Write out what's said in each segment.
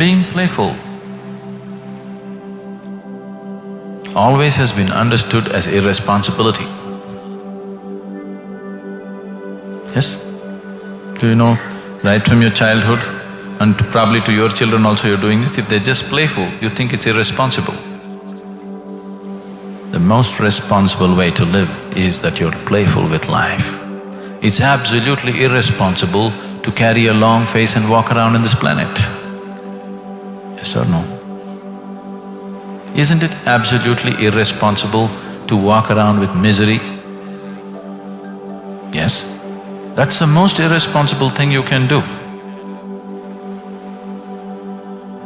Being playful always has been understood as irresponsibility. Yes? Do you know, right from your childhood and probably to your children also you're doing this, if they're just playful, you think it's irresponsible. The most responsible way to live is that you're playful with life. It's absolutely irresponsible to carry a long face and walk around in this planet. Yes or no? Isn't it absolutely irresponsible to walk around with misery? Yes? That's the most irresponsible thing you can do.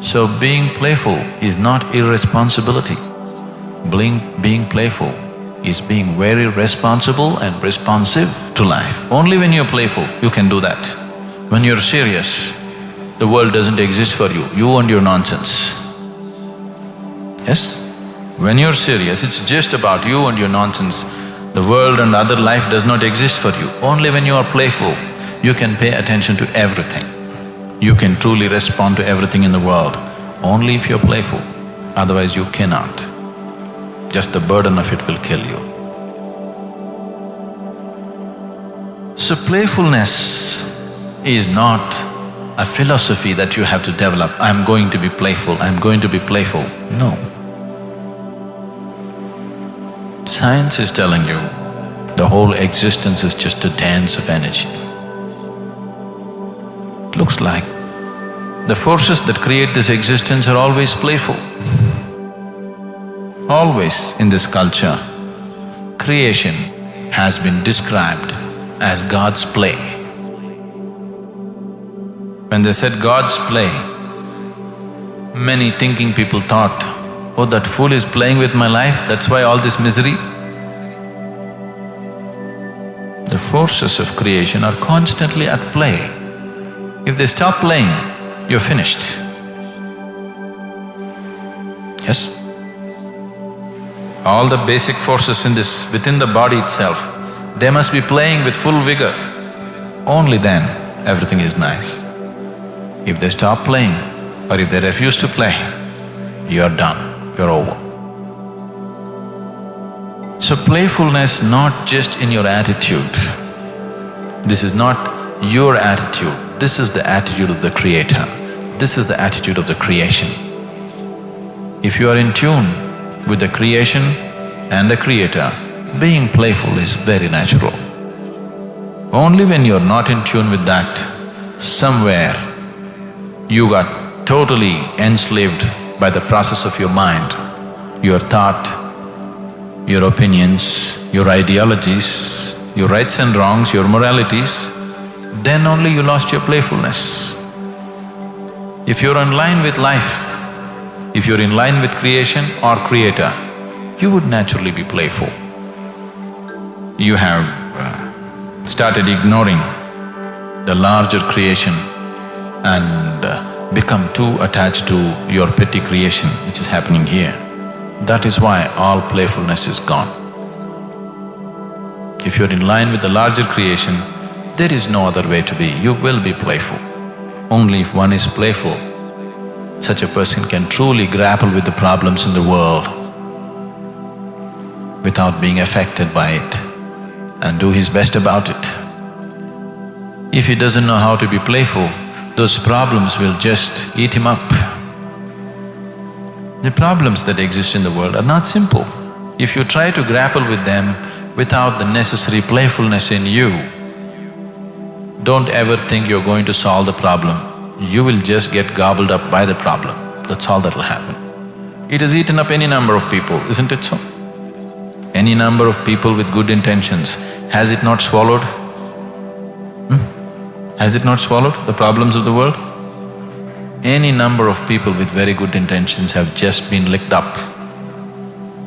So being playful is not irresponsibility. Being playful is being very responsible and responsive to life. Only when you're playful, you can do that. When you're serious, the world doesn't exist for you, you and your nonsense. Yes? When you're serious, it's just about you and your nonsense. The world and other life does not exist for you. Only when you are playful, you can pay attention to everything. You can truly respond to everything in the world, only if you're playful. Otherwise you cannot. Just the burden of it will kill you. So playfulness is not a philosophy that you have to develop. I'm going to be playful, I'm going to be playful. No. Science is telling you the whole existence is just a dance of energy. It looks like the forces that create this existence are always playful. Always in this culture, creation has been described as God's play. When they said God's play, many thinking people thought, oh, that fool is playing with my life, that's why all this misery. The forces of creation are constantly at play. If they stop playing, you're finished. Yes? All the basic forces within the body itself, they must be playing with full vigor. Only then everything is nice. If they stop playing or if they refuse to play, you're done, you're over. So playfulness not just in your attitude. This is not your attitude, this is the attitude of the Creator. This is the attitude of the creation. If you are in tune with the creation and the Creator, being playful is very natural. Only when you're not in tune with that, somewhere you got totally enslaved by the process of your mind, your thought, your opinions, your ideologies, your rights and wrongs, your moralities, then only you lost your playfulness. If you're in line with life, if you're in line with creation or Creator, you would naturally be playful. You have started ignoring the larger creation and become too attached to your petty creation which is happening here. That is why all playfulness is gone. If you're in line with the larger creation, there is no other way to be, you will be playful. Only if one is playful, such a person can truly grapple with the problems in the world without being affected by it and do his best about it. If he doesn't know how to be playful, those problems will just eat him up. The problems that exist in the world are not simple. If you try to grapple with them without the necessary playfulness in you, don't ever think you're going to solve the problem. You will just get gobbled up by the problem. That's all that'll happen. It has eaten up any number of people, isn't it so? Any number of people with good intentions, has it not swallowed? Has it not swallowed the problems of the world? Any number of people with very good intentions have just been licked up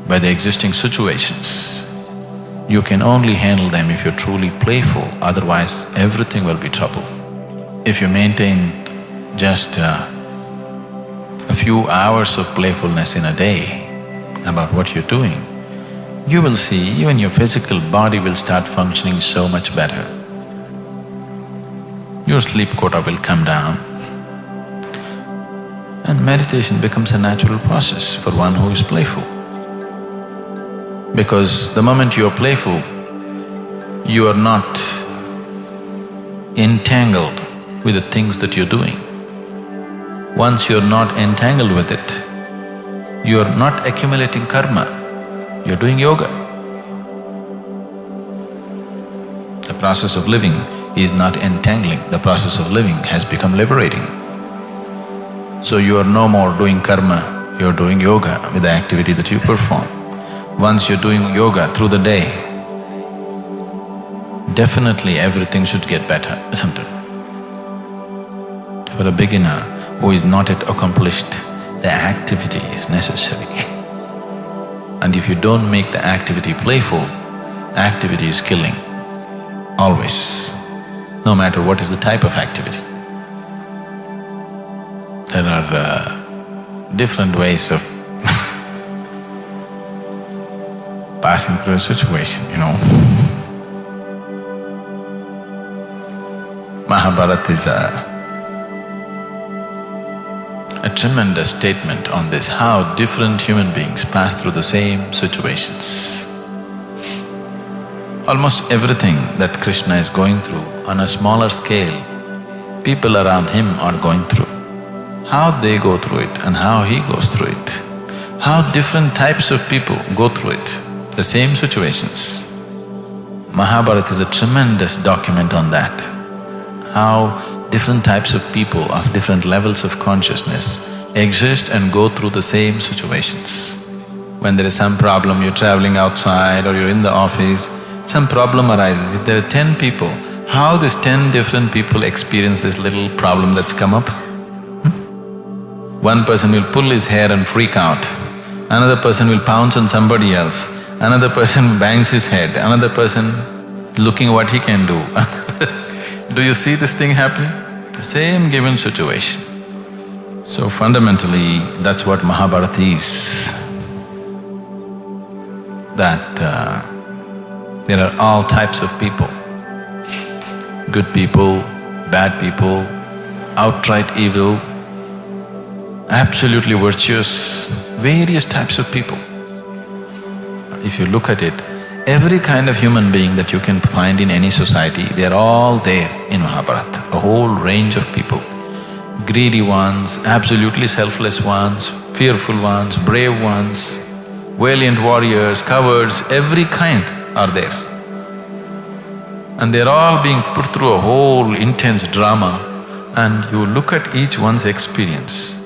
by the existing situations. You can only handle them if you're truly playful, otherwise everything will be trouble. If you maintain just a few hours of playfulness in a day about what you're doing, you will see even your physical body will start functioning so much better. Your sleep quota will come down And meditation becomes a natural process for one who is playful. Because the moment you are playful, you are not entangled with the things that you're doing. Once you're not entangled with it, you're not accumulating karma, you're doing yoga. The process of living is not entangling, the process of living has become liberating. So you are no more doing karma, you're doing yoga with the activity that you perform. Once you're doing yoga through the day, definitely everything should get better, isn't it? For a beginner who is not yet accomplished, the activity is necessary. And if you don't make the activity playful, activity is killing, always, no matter what is the type of activity. There are different ways of passing through a situation, Mahabharata is a tremendous statement on this, how different human beings pass through the same situations. Almost everything that Krishna is going through on a smaller scale, people around him are going through. How they go through it and how he goes through it, how different types of people go through it, the same situations. Mahabharata is a tremendous document on that, how different types of people of different levels of consciousness exist and go through the same situations. When there is some problem, you're traveling outside or you're in the office, some problem arises. If there are 10 people, how these 10 different people experience this little problem that's come up? One person will pull his hair and freak out, another person will pounce on somebody else, another person bangs his head, another person looking what he can do. Do you see this thing happening? The same given situation. So fundamentally, that's what Mahabharata is. That there are all types of people. Good people, bad people, outright evil, absolutely virtuous, various types of people. If you look at it, every kind of human being that you can find in any society, they're all there in Mahabharata, a whole range of people. Greedy ones, absolutely selfless ones, fearful ones, brave ones, valiant warriors, cowards, every kind are there. And they're all being put through a whole intense drama, and you look at each one's experience.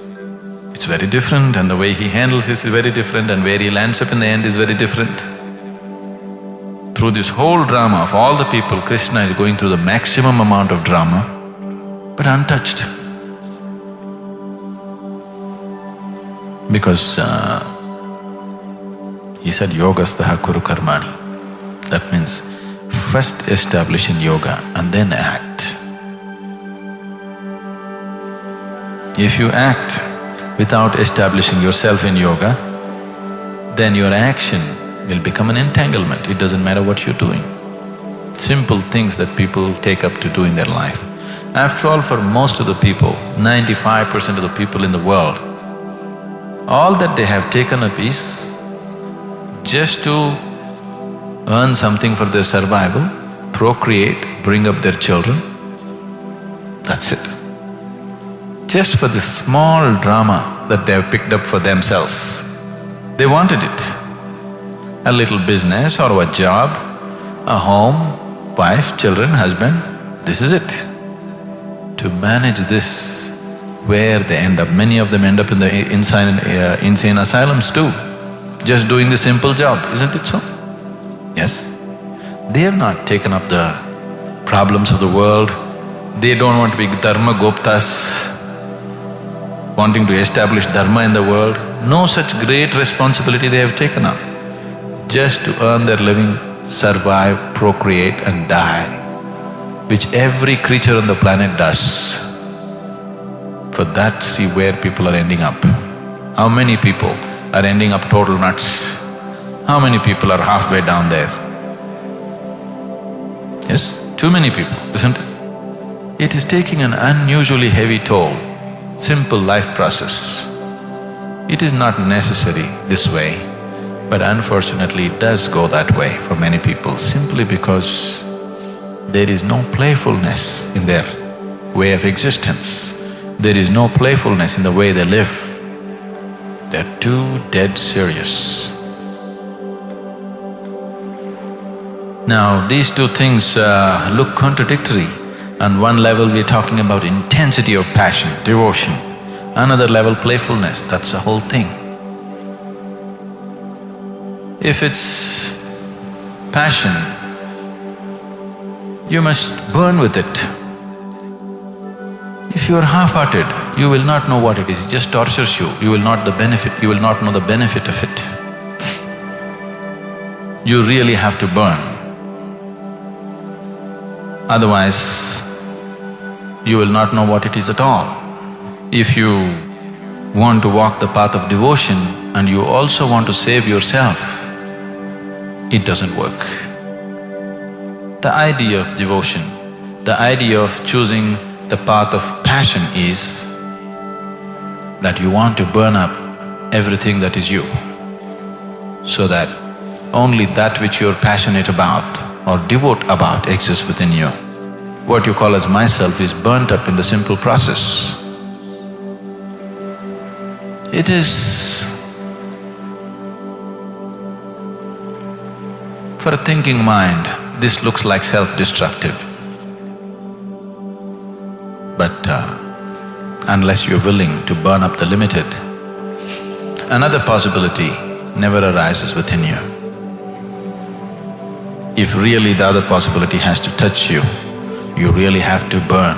It's very different, and the way he handles this is very different, and where he lands up in the end is very different. Through this whole drama of all the people, Krishna is going through the maximum amount of drama, but untouched. Because he said, yogastaha kuru karmani. That means first establish in yoga and then act. If you act without establishing yourself in yoga, then your action will become an entanglement. It doesn't matter what you're doing. Simple things that people take up to do in their life. After all, for most of the people, 95% of the people in the world, all that they have taken up is just to earn something for their survival, procreate, bring up their children, that's it. Just for this small drama that they have picked up for themselves. They wanted it. A little business or a job, a home, wife, children, husband, this is it. To manage this, where they end up, many of them end up in the insane asylums too, just doing the simple job, isn't it so? Yes. They have not taken up the problems of the world, they don't want to be dharma guptas, wanting to establish dharma in the world. No such great responsibility they have taken up. Just to earn their living, survive, procreate and die, which every creature on the planet does. For that, see where people are ending up. How many people are ending up total nuts? How many people are halfway down there? Yes, too many people, isn't it? It is taking an unusually heavy toll. simple life process. It is not necessary this way, but unfortunately it does go that way for many people simply because there is no playfulness in their way of existence. There is no playfulness in the way they live. They're too dead serious. Now, these two things look contradictory. On one level, we're talking about intensity of passion, devotion. Another level, playfulness, that's the whole thing. If it's passion, you must burn with it. If you are half-hearted, you will not know what it is, it just tortures you, you will not know the benefit of it. You really have to burn. Otherwise, you will not know what it is at all. If you want to walk the path of devotion and you also want to save yourself, it doesn't work. The idea of devotion, the idea of choosing the path of passion is that you want to burn up everything that is you, so that only that which you're passionate about or devote about exists within you. What you call as myself is burnt up in the simple process. It is… for a thinking mind, this looks like self-destructive. But unless you're willing to burn up the limited, another possibility never arises within you. If really the other possibility has to touch you, you really have to burn